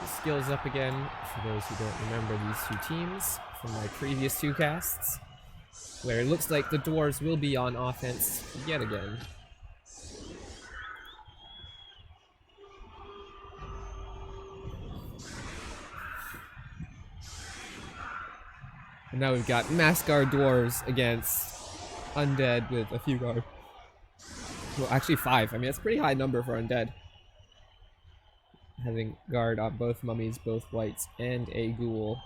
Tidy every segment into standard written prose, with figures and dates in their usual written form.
skills up again for those who don't remember these two teams from my previous two casts, where it looks like the dwarves will be on offense yet again. And now we've got mass guard dwarves against undead with a few guard. Well, actually 5. I mean, that's a pretty high number for undead. Having guard on both mummies, both wights, and a ghoul.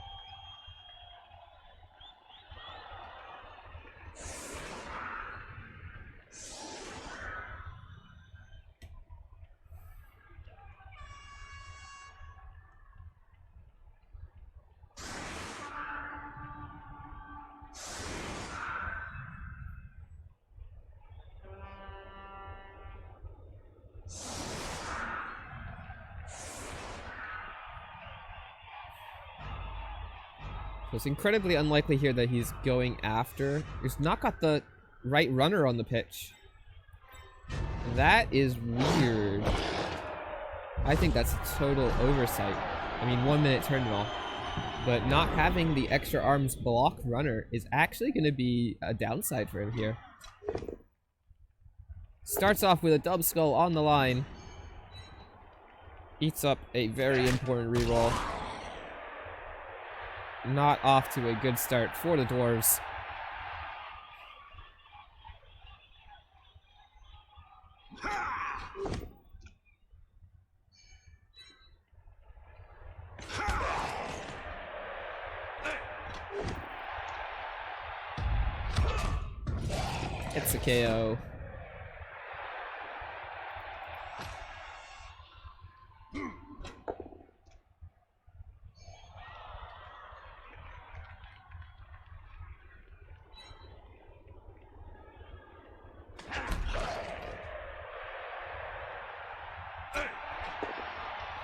So it's incredibly unlikely here that he's going after. He's not got the right runner on the pitch. That is weird. I think that's a total oversight. I mean, 1 minute terminal. But not having the extra arms block runner is actually going to be a downside for him here. Starts off with a dub skull on the line. Eats up a very important reroll. Not off to a good start for the dwarves. It's a KO.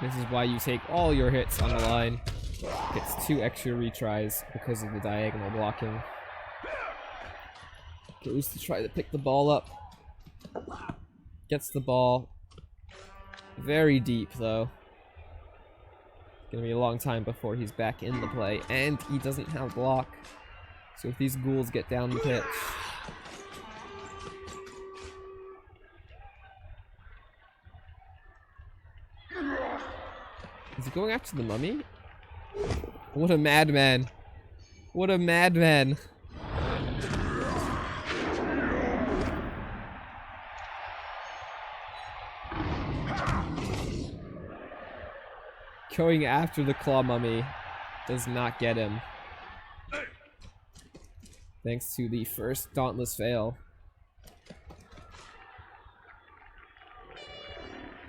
This is why you take all your hits on the line. Gets 2 extra retries because of the diagonal blocking. Goes to try to pick the ball up. Gets the ball. Very deep though. Gonna be a long time before he's back in the play. And he doesn't have block. So if these ghouls get down the pitch. Is he going after the mummy? What a madman. What a madman. Going after the claw mummy does not get him. Thanks to the first dauntless fail.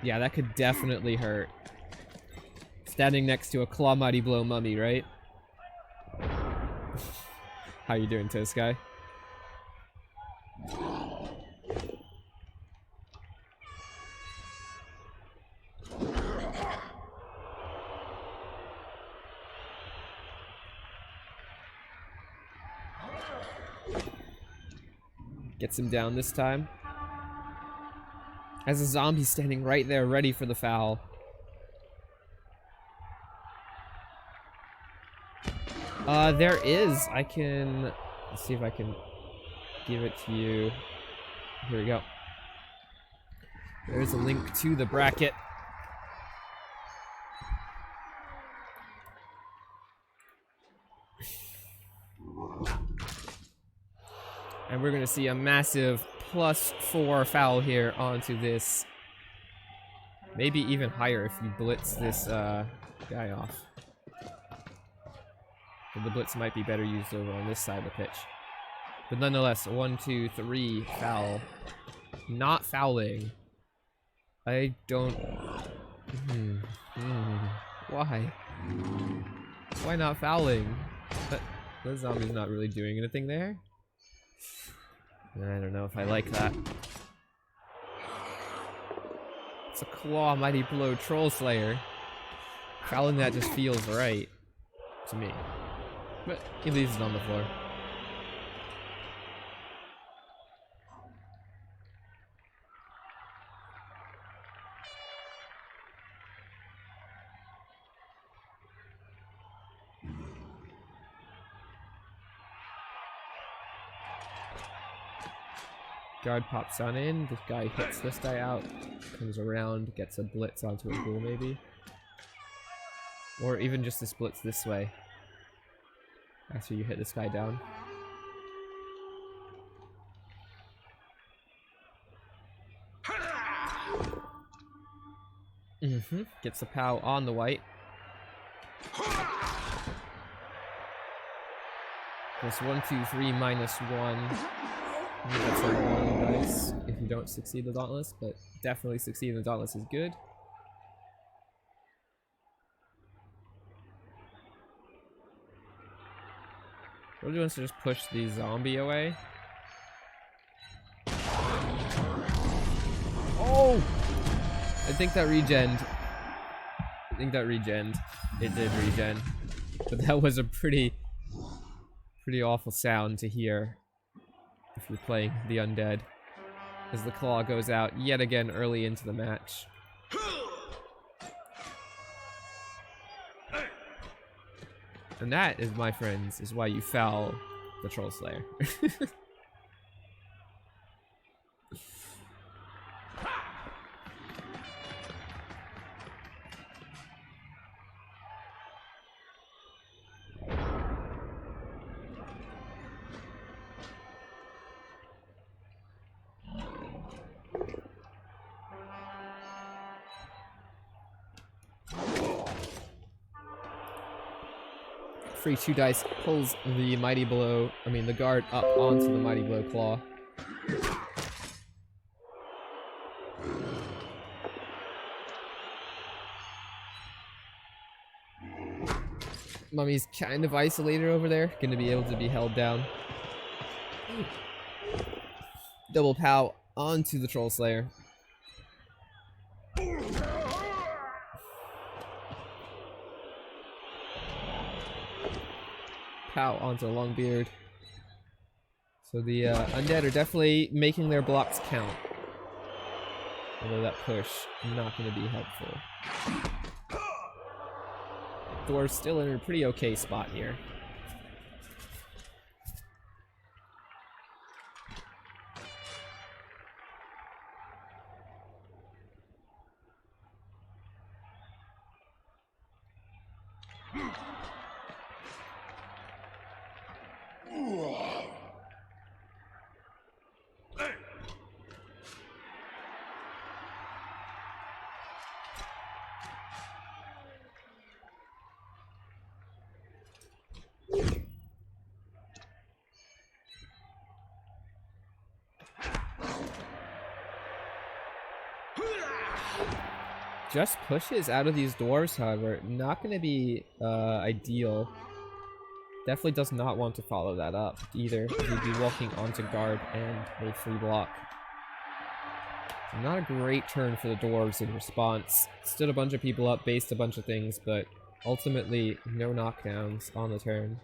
Yeah, that could definitely hurt. Standing next to a claw mighty blow mummy, right? How you doing, Toast Guy? Gets him down this time. As a zombie standing right there ready for the foul. There is. I can... Let's see if I can give it to you. Here we go. There's a link to the bracket. And we're going to see a massive +4 foul here onto this. Maybe even higher if you blitz this guy off. But the blitz might be better used over on this side of the pitch. But nonetheless, 1, 2, 3, foul. Not fouling. I don't... Why? Why not fouling? But the zombie's not really doing anything there. I don't know if I like that. It's a claw mighty blow troll slayer. Fouling that just feels right to me. But he leaves it on the floor. Guard pops on in, this guy hits this guy out, comes around, gets a blitz onto a ghoul maybe. Or even just a blitz this way. After you hit this guy down. Gets the POW on the white. Plus 1, 2, 3, minus 1. That's a long dice if you don't succeed the Dauntless, but definitely succeeding the Dauntless is good. Really wants to just push the zombie away. Oh! I think that regened. It did regen. But that was a pretty awful sound to hear if you're playing the undead. As the claw goes out yet again early into the match. And that is, my friends, is why you foul the Troll Slayer. Free 2 dice pulls the Mighty Blow, the guard up onto the Mighty Blow claw. Mummy's kind of isolated over there, gonna be able to be held down. Double POW onto the Troll Slayer. POW onto Longbeard. So the undead are definitely making their blocks count. Although that push not going to be helpful. Dwarves still in a pretty okay spot here. Just pushes out of these dwarves, however, not going to be ideal. Definitely does not want to follow that up either. He'd be walking onto guard and a free block. So not a great turn for the dwarves in response. Stood a bunch of people up, based a bunch of things, but ultimately no knockdowns on the turn.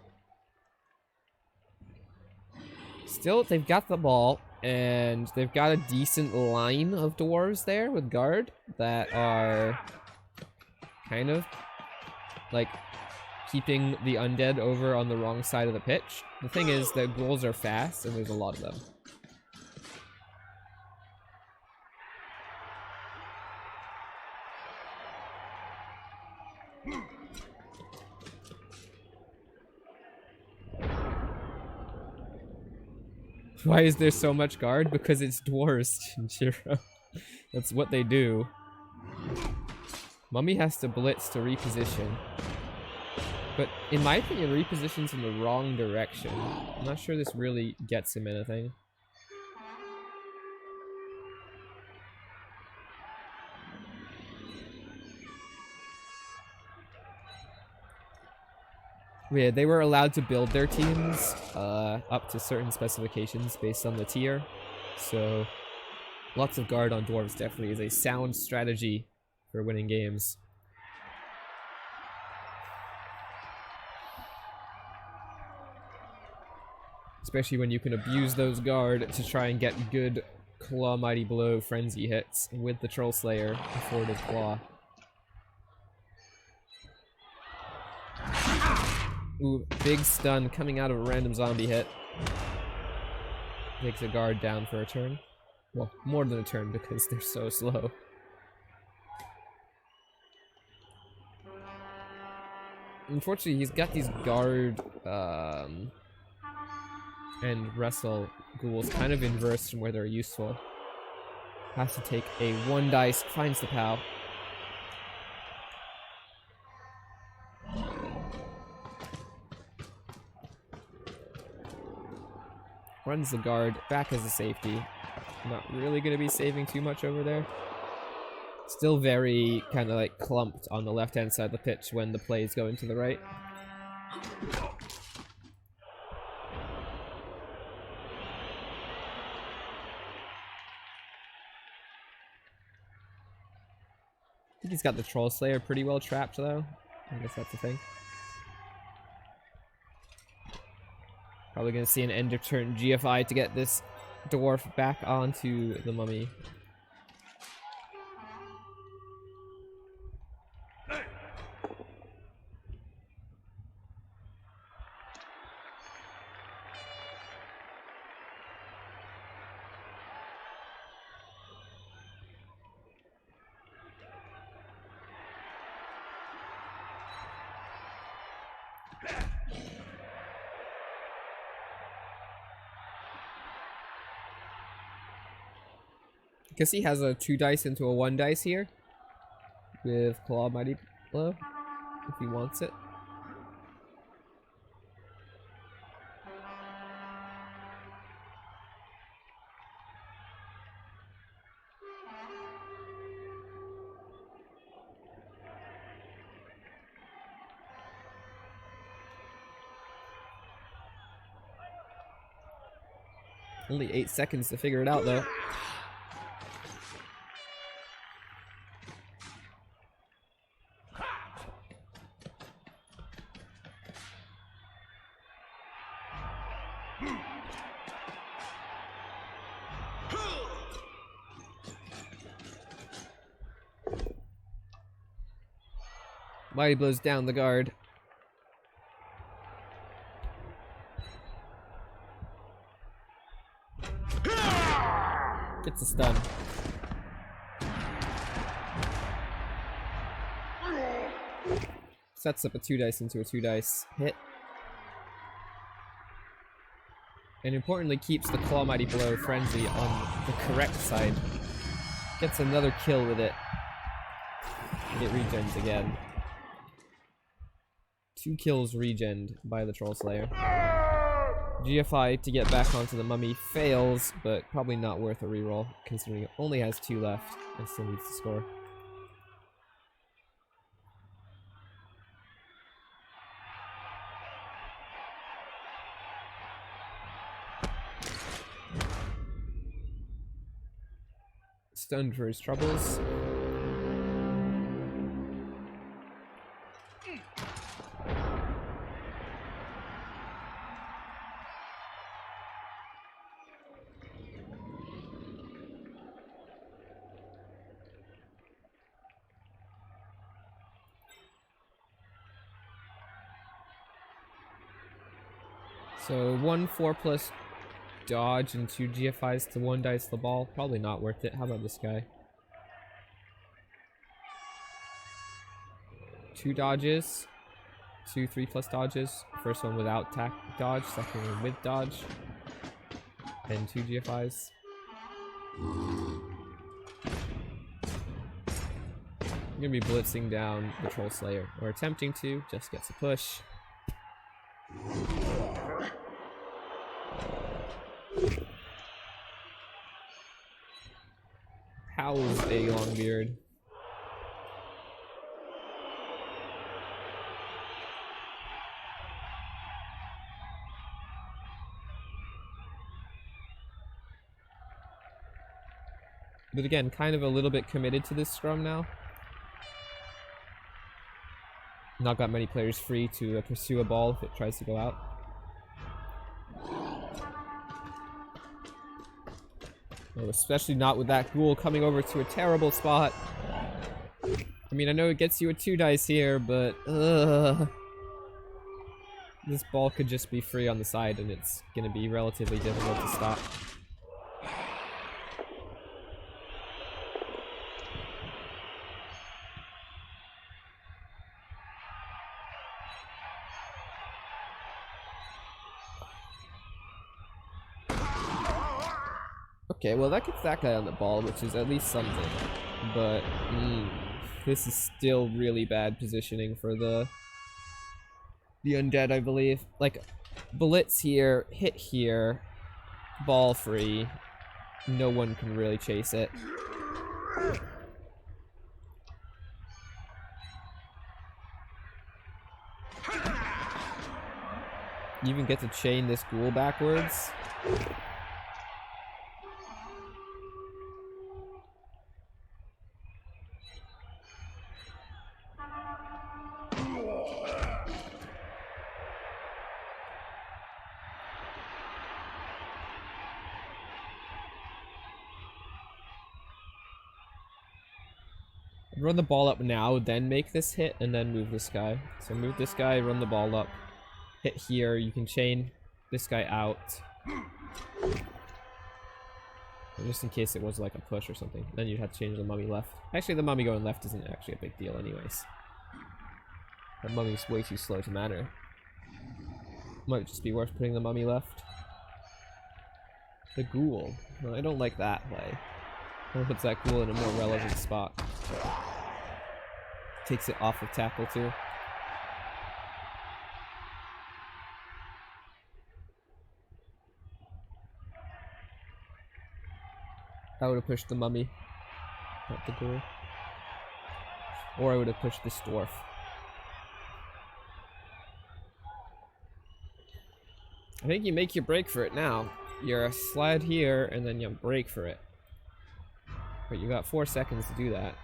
Still, they've got the ball. And they've got a decent line of dwarves there with guard that are kind of like keeping the undead over on the wrong side of the pitch. The thing is that ghouls are fast and there's a lot of them. Why is there so much guard? Because it's dwarves, Chinchiro. That's what they do. Mummy has to blitz to reposition. But in my opinion, repositions in the wrong direction. I'm not sure this really gets him anything. Yeah, they were allowed to build their teams up to certain specifications based on the tier. So lots of guard on dwarves definitely is a sound strategy for winning games. Especially when you can abuse those guard to try and get good Claw Mighty Blow frenzy hits with the Troll Slayer afforded Claw. Ooh, big stun coming out of a random zombie hit. Takes a guard down for a turn. Well, more than a turn because they're so slow. Unfortunately, he's got these guard and wrestle ghouls kind of inverse from where they're useful. Has to take a 1 dice, finds the POW. Runs the guard back as a safety. Not really going to be saving too much over there. Still very kind of like clumped on the left-hand side of the pitch when the plays go into the right. I think he's got the Troll Slayer pretty well trapped though. I guess that's the thing. Probably gonna see an end of turn GFI to get this dwarf back onto the mummy. Because he has a 2 dice into a 1 dice here with Claw Mighty Blow if he wants it. Only 8 seconds to figure it out though. Mighty blows down the guard. Gets a stun. Sets up a 2 dice into a 2 dice hit. And importantly keeps the Claw Mighty Blow Frenzy on the correct side. Gets another kill with it. And it regens again. 2 kills regened by the Troll Slayer. GFI to get back onto the mummy fails, but probably not worth a reroll, considering it only has 2 left and still needs to score. Stunned for his troubles. So 1 4+ dodge and 2 GFIs to 1 dice the ball. Probably not worth it. How about this guy? 2 dodges. 2 3+ dodges. First one without dodge. Second one with dodge. And 2 GFIs. I'm gonna be blitzing down the Troll Slayer. Or attempting to. Just gets a push. Howls a Longbeard. But again, kind of a little bit committed to this scrum now. Not got many players free to pursue a ball if it tries to go out. Oh, especially not with that ghoul coming over to a terrible spot. I mean, I know it gets you a 2 dice here, but this ball could just be free on the side and it's gonna be relatively difficult to stop. Okay, well that gets that guy on the ball, which is at least something. But, this is still really bad positioning for the undead, I believe. Like, Blitz here, hit here, ball free. No one can really chase it. You even get to chain this ghoul backwards. Run the ball up now, then make this hit, and then move this guy. So move this guy, run the ball up, hit here, you can chain this guy out. Just in case it was like a push or something. Then you'd have to change the mummy left. Actually, the mummy going left isn't actually a big deal anyways. That mummy's way too slow to matter. Might just be worth putting the mummy left. The ghoul. No, I don't like that play. I'll put that ghoul in a more relevant spot. Takes it off of tackle too. I would have pushed the mummy, not the ghoul. Or I would have pushed this dwarf. I think you make your break for it now. You're slide here, and then you break for it. But you got 4 seconds to do that.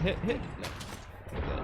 Hit. No. Okay.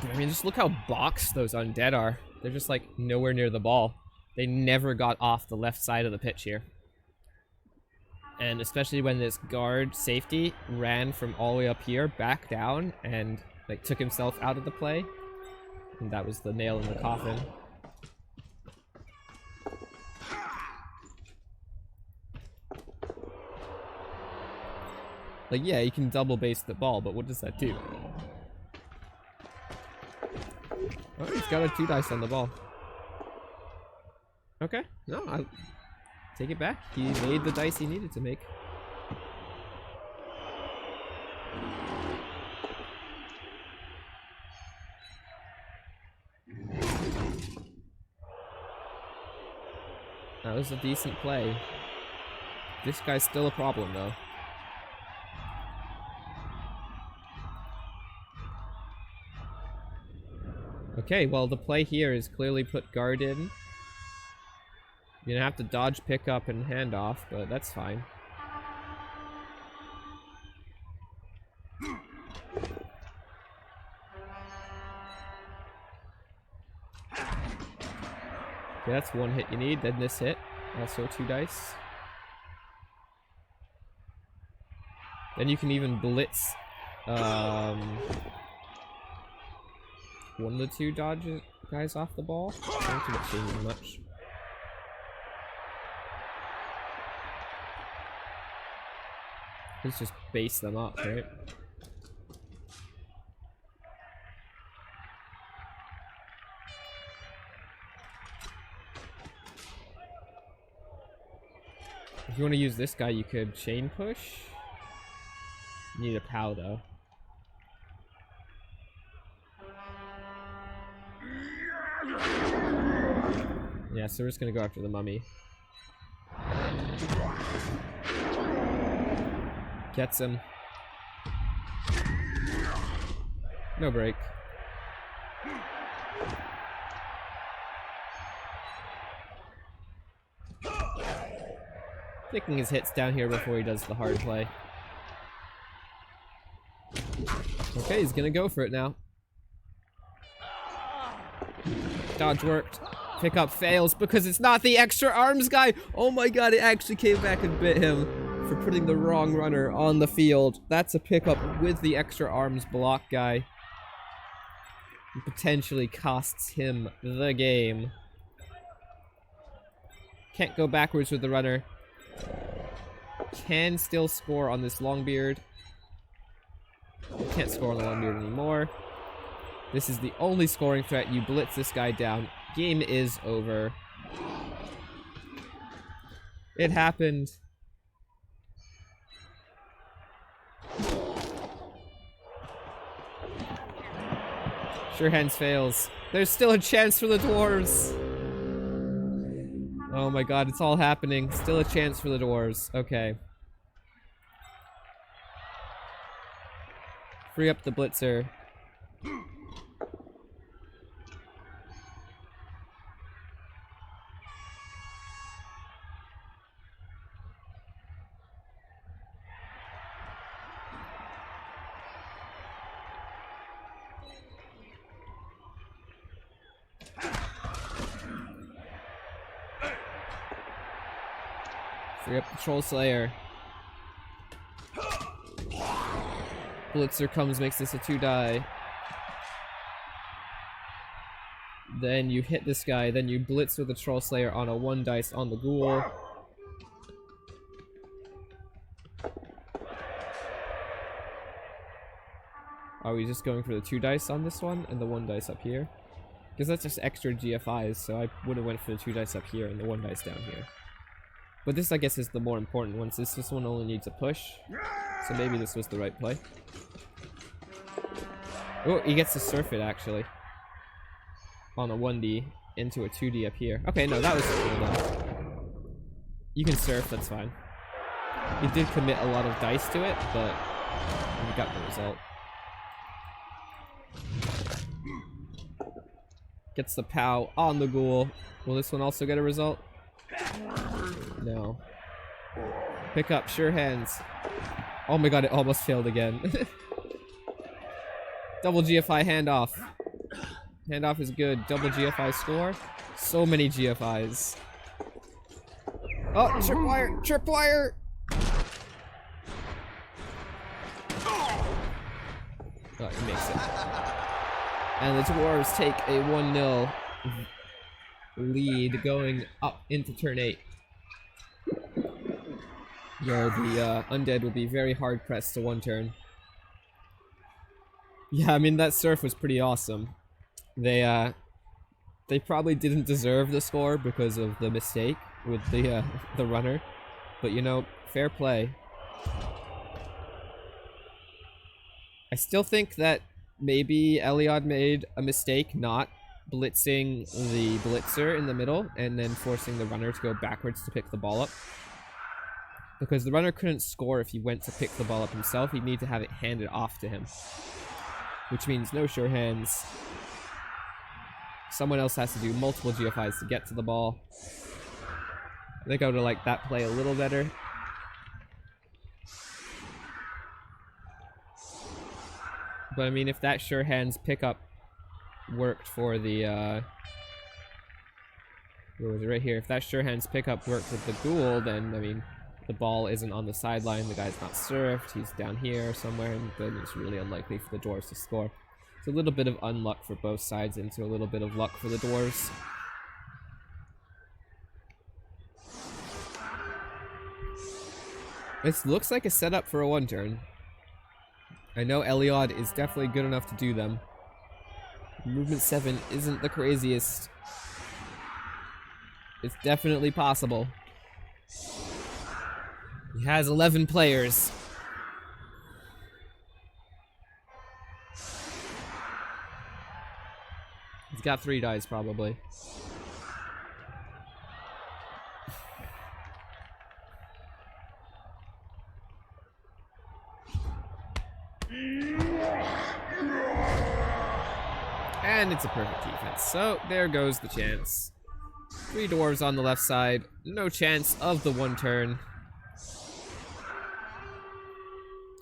I mean, just look how boxed those undead are. They're just like nowhere near the ball. They never got off the left side of the pitch here. And especially when this guard safety ran from all the way up here back down and like took himself out of the play. And that was the nail in the coffin. Like, yeah, you can double base the ball, but what does that do? Oh, he's got a 2 dice on the ball. Okay, no, I'll take it back. He made the dice he needed to make. That was a decent play. This guy's still a problem, though. Okay, well, the play here is clearly put guard in. You're gonna have to dodge, pick up, and hand off, but that's fine. Okay, that's 1 hit you need, then this hit. Also 2 dice. Then you can even blitz one of the 2 dodge guys off the ball. I don't think it changes much. Let's just base them up, right? If you want to use this guy, you could chain push. You need a POW though. Yeah, so we're just gonna go after the mummy. Gets him. No break. Picking his hits down here before he does the hard play. Okay, he's gonna go for it now. Dodge worked. Pickup fails because it's not the extra arms guy. Oh my god, it actually came back and bit him for putting the wrong runner on the field. That's a pickup with the extra arms block guy. It potentially costs him the game. Can't go backwards with the runner. Can still score on this Longbeard. Can't score on the Longbeard anymore. This is the only scoring threat. You blitz this guy down. Game is over. It happened. Sure hands fails. There's still a chance for the dwarves. Oh my god, it's all happening. Still a chance for the dwarves. Okay. Free up the blitzer. Free up the Troll Slayer. Blitzer comes, makes this a 2-die. Then you hit this guy, then you blitz with the Troll Slayer on a 1 dice on the ghoul. Are we just going for the 2 dice on this one and the 1 dice up here? Because that's just extra GFIs, so I would have went for the 2 dice up here and the 1 dice down here. But this, I guess, is the more important one, since this one only needs a push. So maybe this was the right play. Oh, he gets to surf it, actually. On a 1D into a 2D up here. Okay, no, that was cool, though. You can surf, that's fine. He did commit a lot of dice to it, but we got the result. Gets the POW on the ghoul. Will this one also get a result? No. Pick up, sure hands. Oh my god, it almost failed again. Double GFI handoff. Handoff is good. Double GFI score. So many GFIs. Oh, tripwire! Tripwire! Oh, he makes it. And the Dwarves take a 1-0 lead going up into turn 8. Yeah, the undead will be very hard pressed to 1 turn. Yeah, I mean, that surf was pretty awesome. They probably didn't deserve the score because of the mistake with the runner. But, you know, fair play. I still think that maybe Elyod made a mistake not blitzing the blitzer in the middle and then forcing the runner to go backwards to pick the ball up. Because the runner couldn't score if he went to pick the ball up himself. He'd need to have it handed off to him. Which means no sure hands. Someone else has to do multiple GFIs to get to the ball. I think I would have liked that play a little better. But I mean, if that sure hands pickup worked for the, where was it? Right here. If that sure hands pickup worked with the ghoul, then, I mean, the ball isn't on the sideline, the guy's not surfed, he's down here somewhere, and then it's really unlikely for the dwarves to score. It's a little bit of unluck for both sides into a little bit of luck for the dwarves. This looks like a setup for a 1 turn. I know Elyod is definitely good enough to do them. Movement 7 isn't the craziest. It's definitely possible. He has 11 players. He's got 3 dice, probably. And it's a perfect defense. So, there goes the chance. 3 dwarves on the left side. No chance of the 1 turn.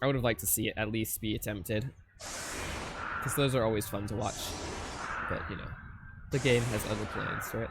I would have liked to see it at least be attempted. Because those are always fun to watch. But, you know, the game has other plans, right?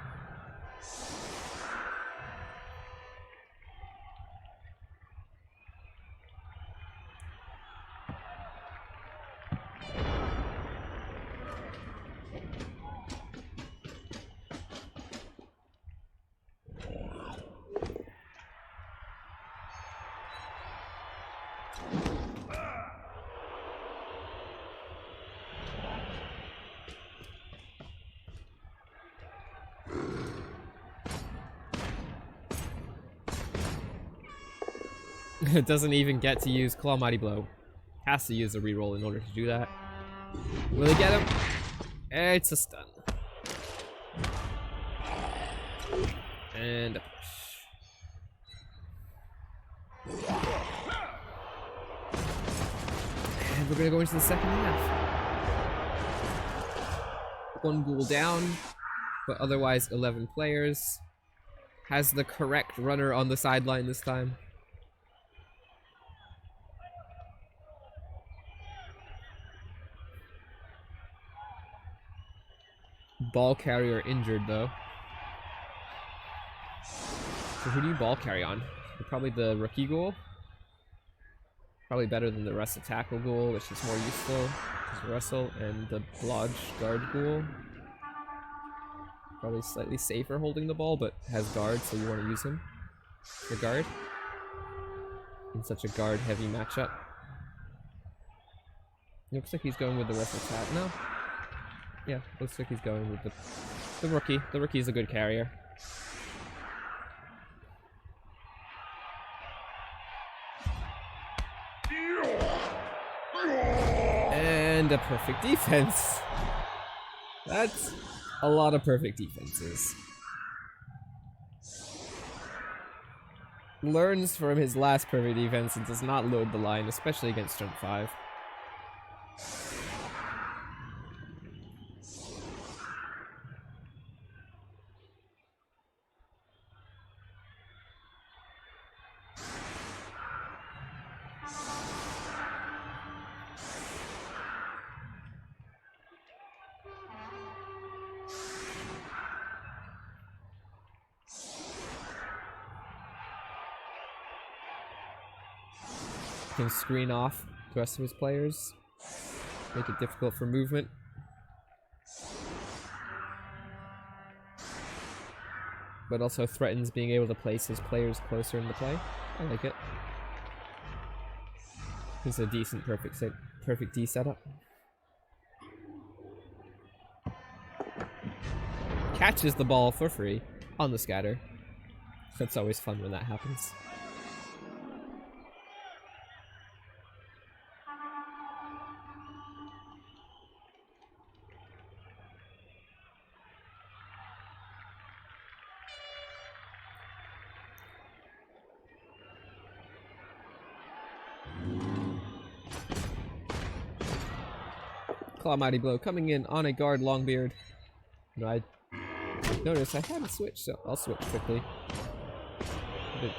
It doesn't even get to use Claw Mighty Blow. Has to use a reroll in order to do that. Will he get him? It's a stun. And a push. And we're gonna go into the second half. One ghoul down, but otherwise 11 players. Has the correct runner on the sideline this time. Ball carrier injured though. So who do you ball carry on? Probably the rookie ghoul. Probably better than the wrestle tackle ghoul, which is more useful. Wrestle and the blodge guard ghoul. Probably slightly safer holding the ball, but has guard, so you want to use him for guard in such a guard heavy matchup. Looks like he's going with the wrestle tackle. No. Yeah, looks like he's going with the rookie. The rookie's a good carrier. And a perfect defense. That's a lot of perfect defenses. Learns from his last perfect defense and does not load the line, especially against jump 5. Can screen off the rest of his players, make it difficult for movement. But also threatens being able to place his players closer in the play. I like it. It's a decent perfect D setup. Catches the ball for free on the scatter. That's always fun when that happens. Claw Mighty Blow coming in on a guard Longbeard. No, I noticed I hadn't switched, so I'll switch quickly.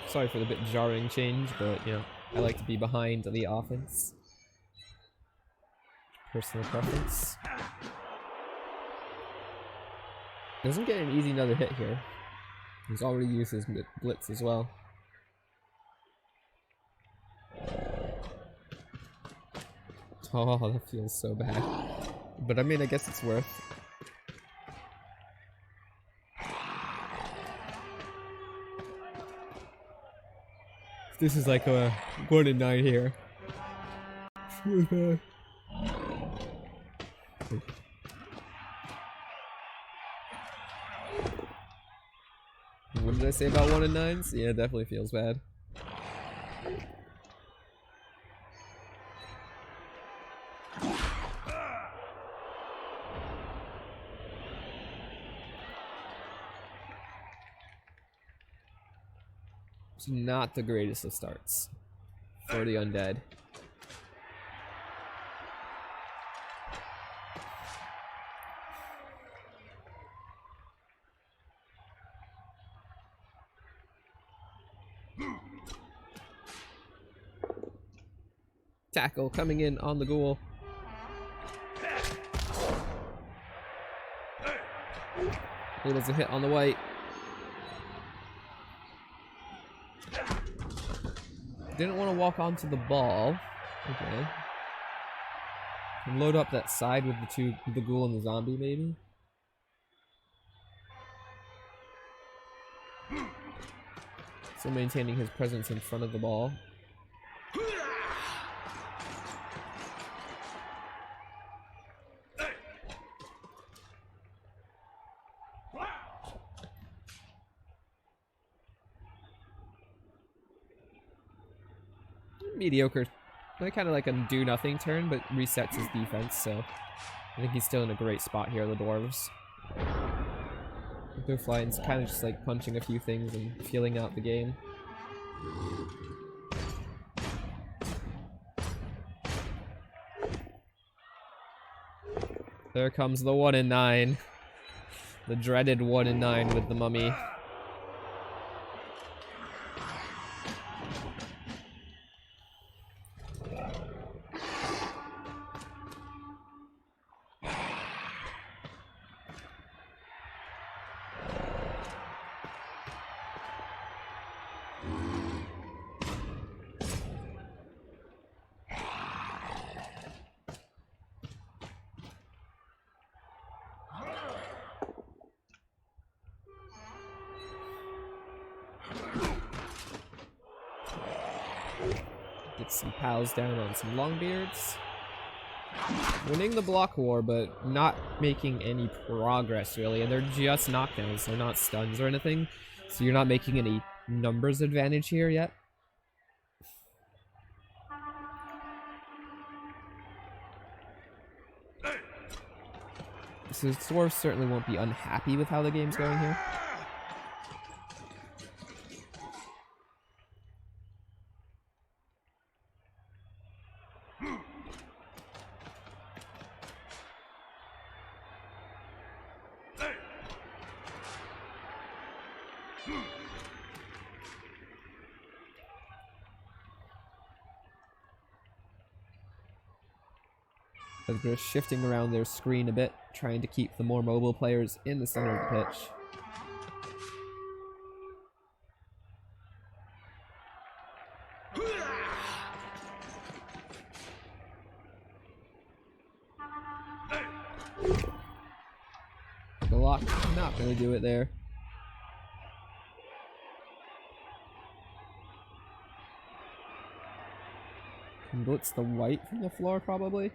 Sorry for the bit jarring change, but you know, I like to be behind the offense. Personal preference. Doesn't get an easy another hit here. He's already used his Blitz as well. Oh, that feels so bad. But I mean, I guess it's worth. This is like a 1 in 9 here. What did I say about 1 in 9s? Yeah, it definitely feels bad. It's not the greatest of starts for the undead. Tackle coming in on the ghoul. Able to hit on the white. Didn't want to walk onto the ball. Okay. Can load up that side with the ghoul and the zombie, maybe. Still maintaining his presence in front of the ball. Mediocre. Kind of like a do-nothing turn, but resets his defense, so I think he's still in a great spot here, the dwarves. Flying's kind of just like punching a few things and feeling out the game. There comes the 1 in 9. The dreaded 1 in 9 with the mummy. Get some pals down on some longbeards. Winning the block war, but not making any progress really, and they're just knockdowns, they're not stuns or anything, so you're not making any numbers advantage here yet. So dwarves certainly won't be unhappy with how the game's going here. They're shifting around their screen a bit, trying to keep the more mobile players in the center of the pitch. The lock, not gonna do it there. Can blitz the white from the floor, probably.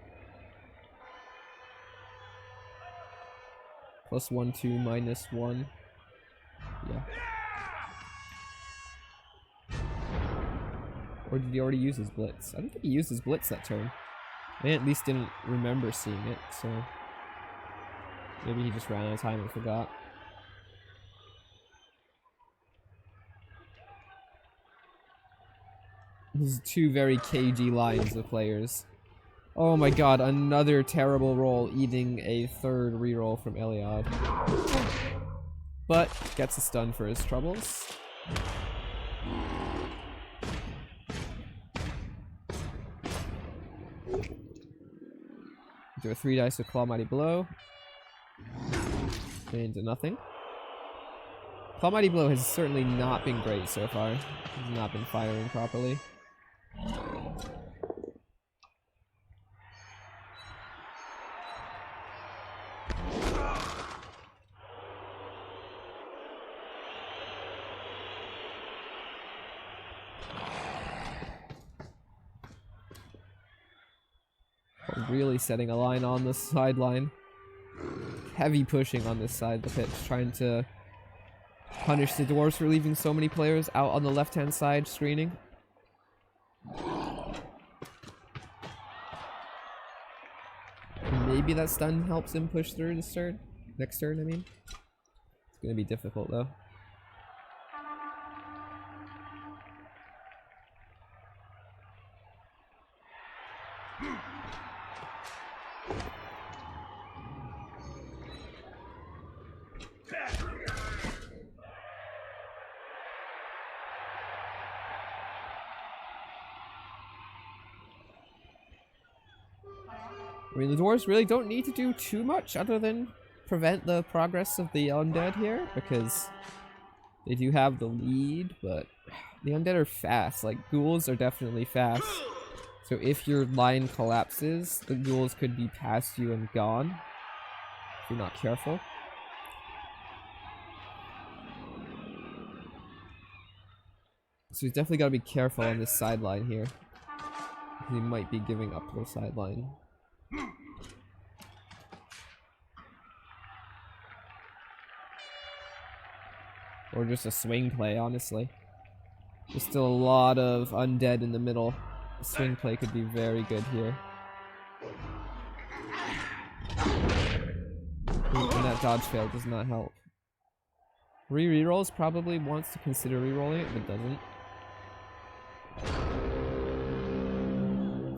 +1, 2, -1. Yeah. Or did he already use his blitz? I don't think he used his blitz that turn. I at least didn't remember seeing it, so maybe he just ran out of time and forgot. These two very cagey lines of players. Oh my god, another terrible roll, eating a third reroll from Elyod. But gets a stun for his troubles. Do a 3 dice with Claw Mighty Blow. Into nothing. Claw Mighty Blow has certainly not been great so far. He's not been firing properly. Really setting a line on the sideline. Heavy pushing on this side of the pitch, trying to punish the dwarves for leaving so many players out on the left-hand side screening. Maybe that stun helps him push through this turn. Next turn, I mean. It's gonna be difficult though. I mean, the dwarves really don't need to do too much other than prevent the progress of the undead here, because they do have the lead, but the undead are fast. Like, ghouls are definitely fast. So if your line collapses, the ghouls could be past you and gone if you're not careful. So he's definitely got to be careful on this sideline here. He might be giving up the sideline. Or just a swing play, honestly. There's still a lot of undead in the middle. The swing play could be very good here. Ooh, and that dodge fail does not help. Rerolls probably wants to consider rerolling it, but doesn't.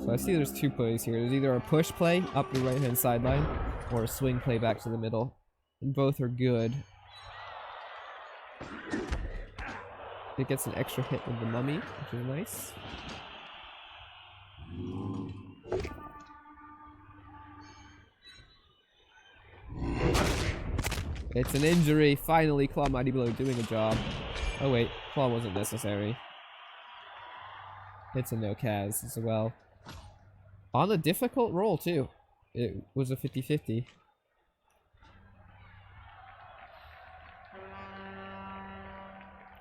So I see there's two plays here. There's either a push play up the right hand sideline or a swing play back to the middle. And both are good. It gets an extra hit with the mummy, which is nice. It's an injury. Finally, Claw Mighty Blow doing a job. Oh wait, Claw wasn't necessary. It's a no-Kaz as well. On a difficult roll, too. It was a 50-50.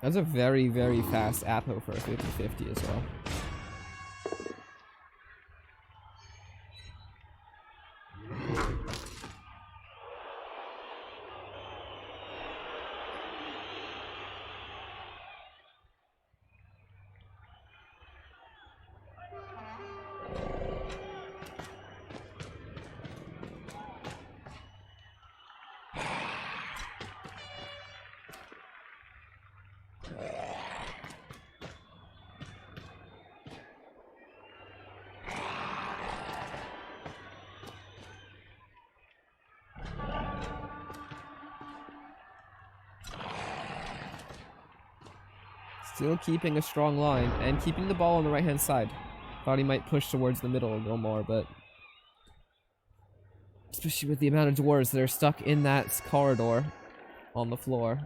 That's a very, very fast Apo for a 50-50 as well. Still keeping a strong line and keeping the ball on the right hand side. Thought he might push towards the middle a little more, but especially with the amount of dwarves that are stuck in that corridor on the floor.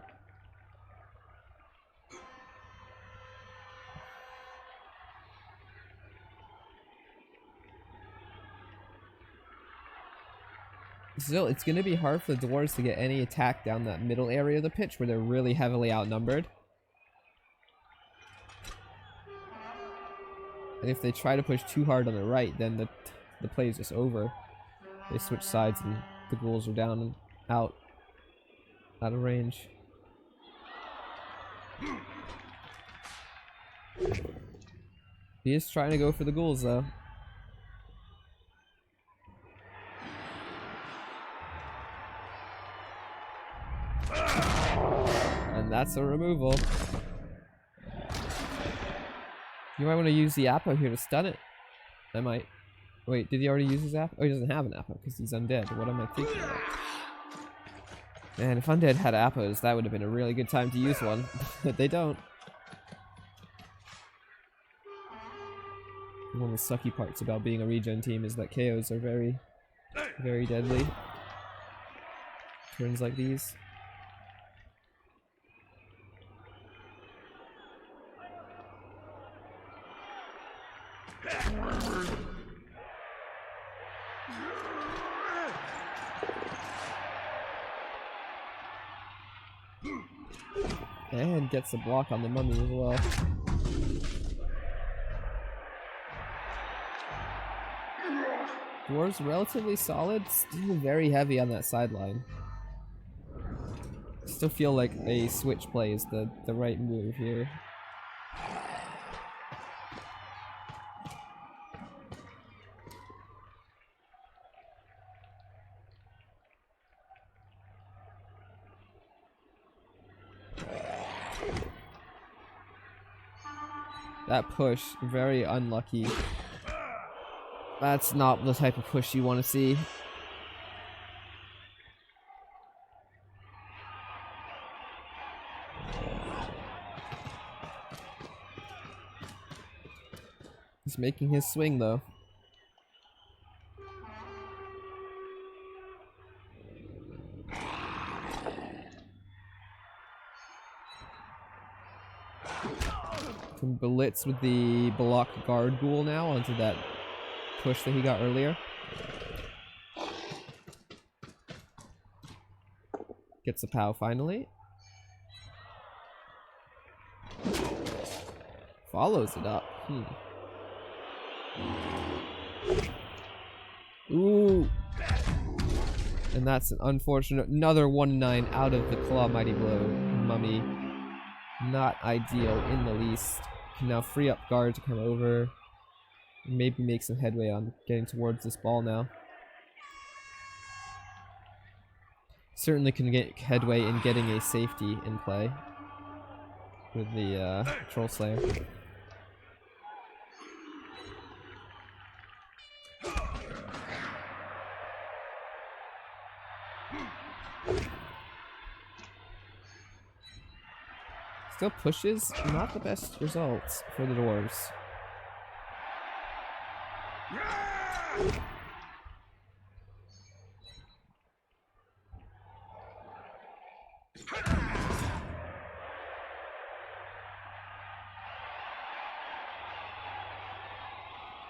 Still, it's going to be hard for the dwarves to get any attack down that middle area of the pitch where they're really heavily outnumbered. And if they try to push too hard on the right, then the play is just over. They switch sides and the ghouls are down and out of range. He is trying to go for the ghouls though. And that's a removal. You might want to use the Apo here to stun it. I might. Wait, did he already use his Apo? Oh, he doesn't have an Apo because he's undead. What am I thinking about? Man, if undead had Apos, that would have been a really good time to use one. But they don't. One of the sucky parts about being a regen team is that KOs are very, very deadly. Turns like these. And gets a block on the mummy as well. Dwarves relatively solid, still very heavy on that sideline. Still feel like a switch play is the right move here. That push, very unlucky. That's not the type of push you want to see. He's making his swing though. Can Blitz with the block guard ghoul now onto that push that he got earlier. Gets the POW finally. Follows it up. Ooh. And that's an unfortunate, another 1-9 out of the Claw Mighty Blow Mummy. Not ideal in the least. Can now free up guard to come over. Maybe make some headway on getting towards this ball now. Certainly can get headway in getting a safety in play with the Troll Slayer. Still pushes, not the best results for the dwarves.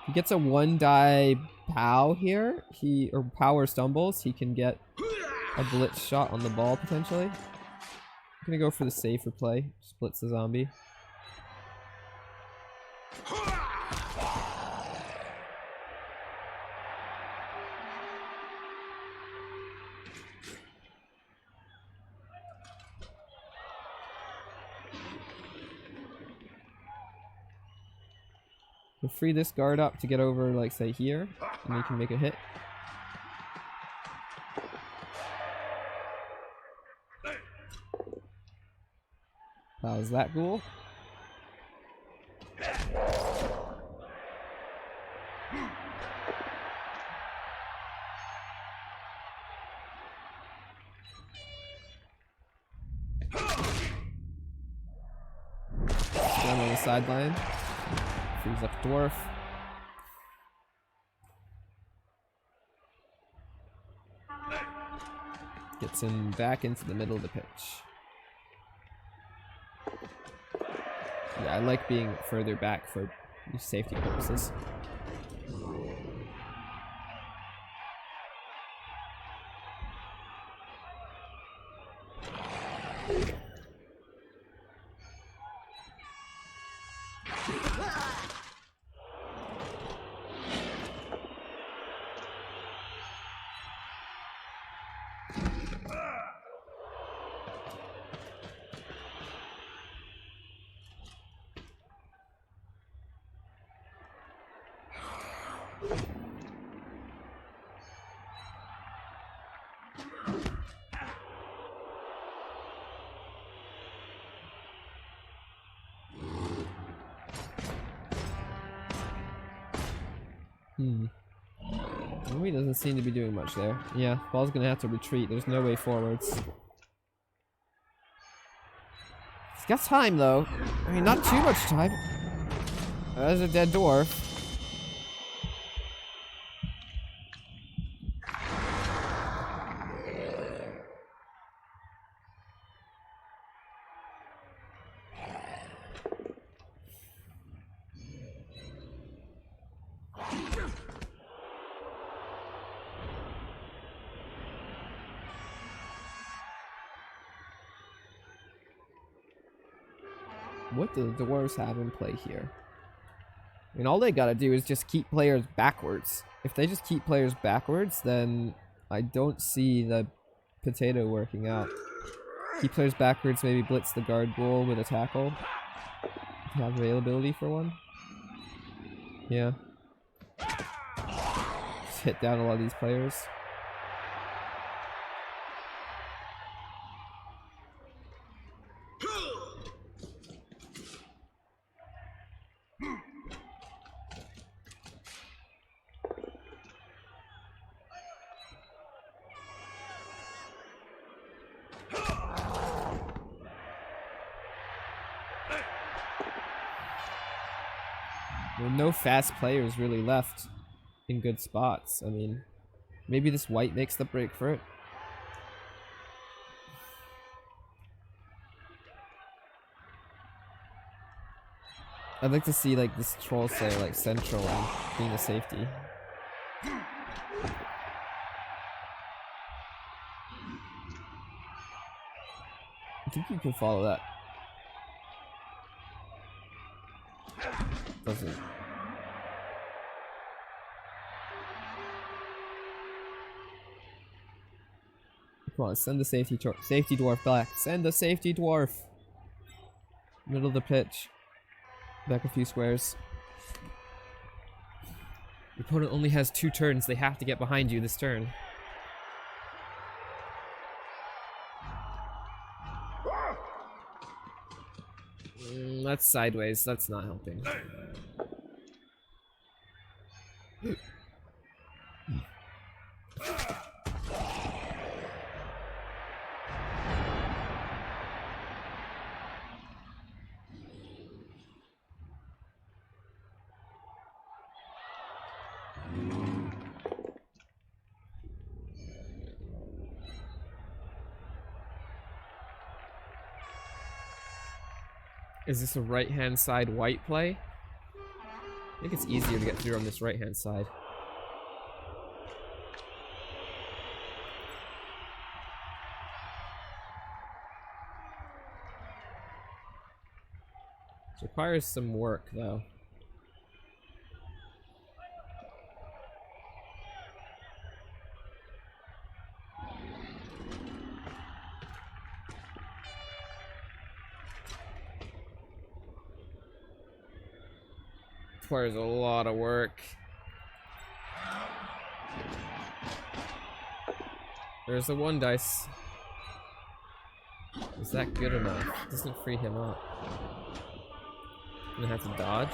He gets a 1-die POW here. Or power stumbles. He can get a blitz shot on the ball potentially. I'm gonna go for the safer play. Splits the zombie. We'll free this guard up to get over, like, say, here, and he can make a hit. How's that ghoul? Down on the sideline. Frees up dwarf. Gets him back into the middle of the pitch. Yeah, I like being further back for safety purposes. He doesn't seem to be doing much there. Yeah, ball's gonna have to retreat. There's no way forwards. He's got time though. I mean, not too much time. There's a dead dwarf. What do the dwarves have in play here? I mean, all they gotta do is just keep players backwards. If they just keep players backwards, then I don't see the potato working out. Keep players backwards, maybe blitz the guard ghoul with a tackle. Have availability for one. Yeah. Just hit down a lot of these players. No fast players really left in good spots. I mean, maybe this white makes the break for it. I'd like to see like this troll say like central and being a safety. I think you can follow that. Doesn't. Come on, send the safety dwarf back. Send the safety dwarf. Middle of the pitch. Back a few squares. Your opponent only has 2 turns. They have to get behind you this turn. That's sideways. That's not helping. Is this a right-hand side white play? I think it's easier to get through on this right-hand side. It requires some work, though. Requires a lot of work. There's the 1 dice. Is that good enough? It doesn't free him up. I'm gonna have to dodge.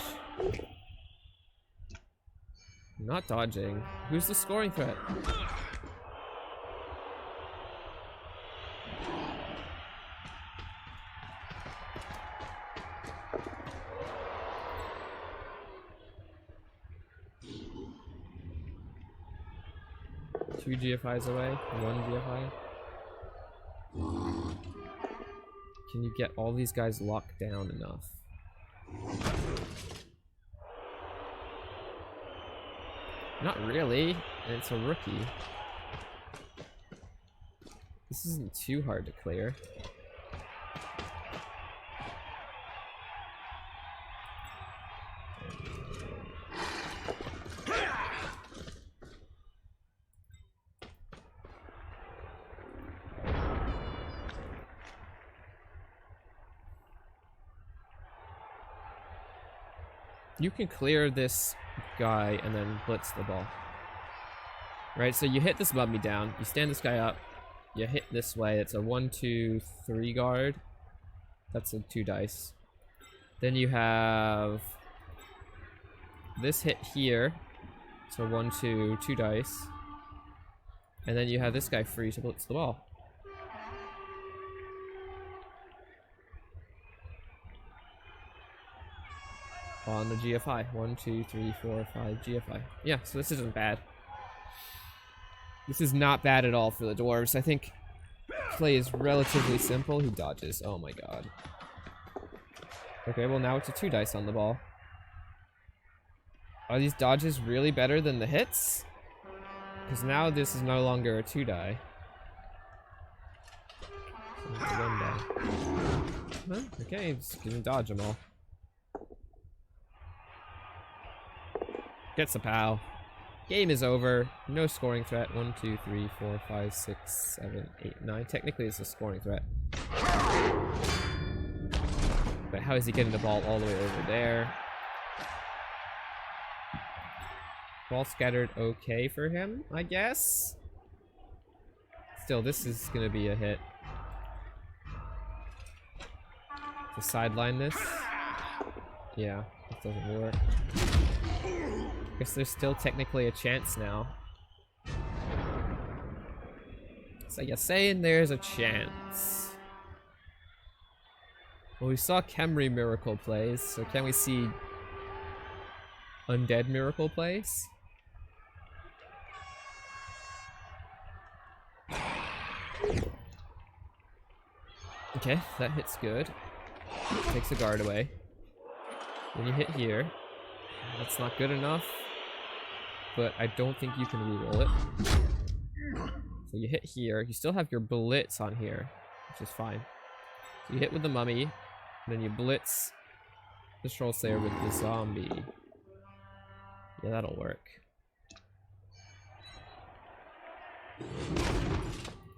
I'm not dodging. Who's the scoring threat? Two GFIs away, 1 GFI. Can you get all these guys locked down enough? Not really. It's a rookie. This isn't too hard to clear. You can clear this guy and then blitz the ball. Right, so you hit this mummy down, you stand this guy up, you hit this way, it's a 1, 2, 3 guard. That's a 2 dice. Then you have this hit here, so 1, 2, 2 dice. And then you have this guy free to blitz the ball. On the GFI. 1, 2, 3, 4, 5 GFI. Yeah, so this isn't bad. This is not bad at all for the dwarves. I think play is relatively simple. He dodges. Oh my god. Okay, well now it's a 2 dice on the ball. Are these dodges really better than the hits? Because now this is no longer a 2 die. So it's a 1 die. Well, okay, just gonna dodge them all. Gets a POW. Game is over. No scoring threat. 1, 2, 3, 4, 5, 6, 7, 8, 9. Technically it's a scoring threat. But how is he getting the ball all the way over there? Ball scattered okay for him, I guess? Still, this is gonna be a hit. To sideline this? Yeah, it doesn't work. Guess there's still technically a chance now. So you're saying there's a chance. Well, we saw Khemri miracle plays, so can we see undead miracle plays? Okay, that hits good. Takes a guard away. Then you hit here. That's not good enough. But I don't think you can reroll it. So you hit here. You still have your Blitz on here, which is fine. So you hit with the Mummy, and then you Blitz the Troll Slayer with the Zombie. Yeah, that'll work.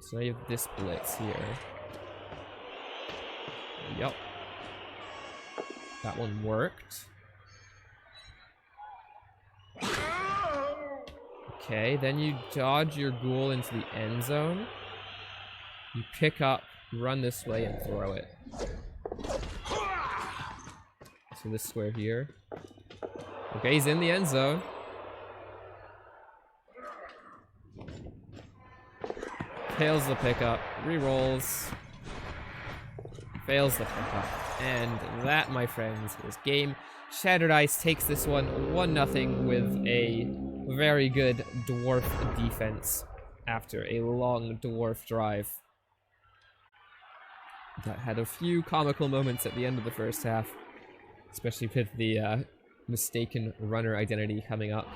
So now you have this Blitz here. Yep. That one worked. Okay, then you dodge your ghoul into the end zone. You pick up, run this way, and throw it. So this square here. Okay, he's in the end zone. Fails the pickup, re-rolls. Fails the pickup. And that, my friends, is game. ShatteredIce takes this one 1-0 with a very good dwarf defense after a long dwarf drive. That had a few comical moments at the end of the first half, especially with the mistaken runner identity coming up.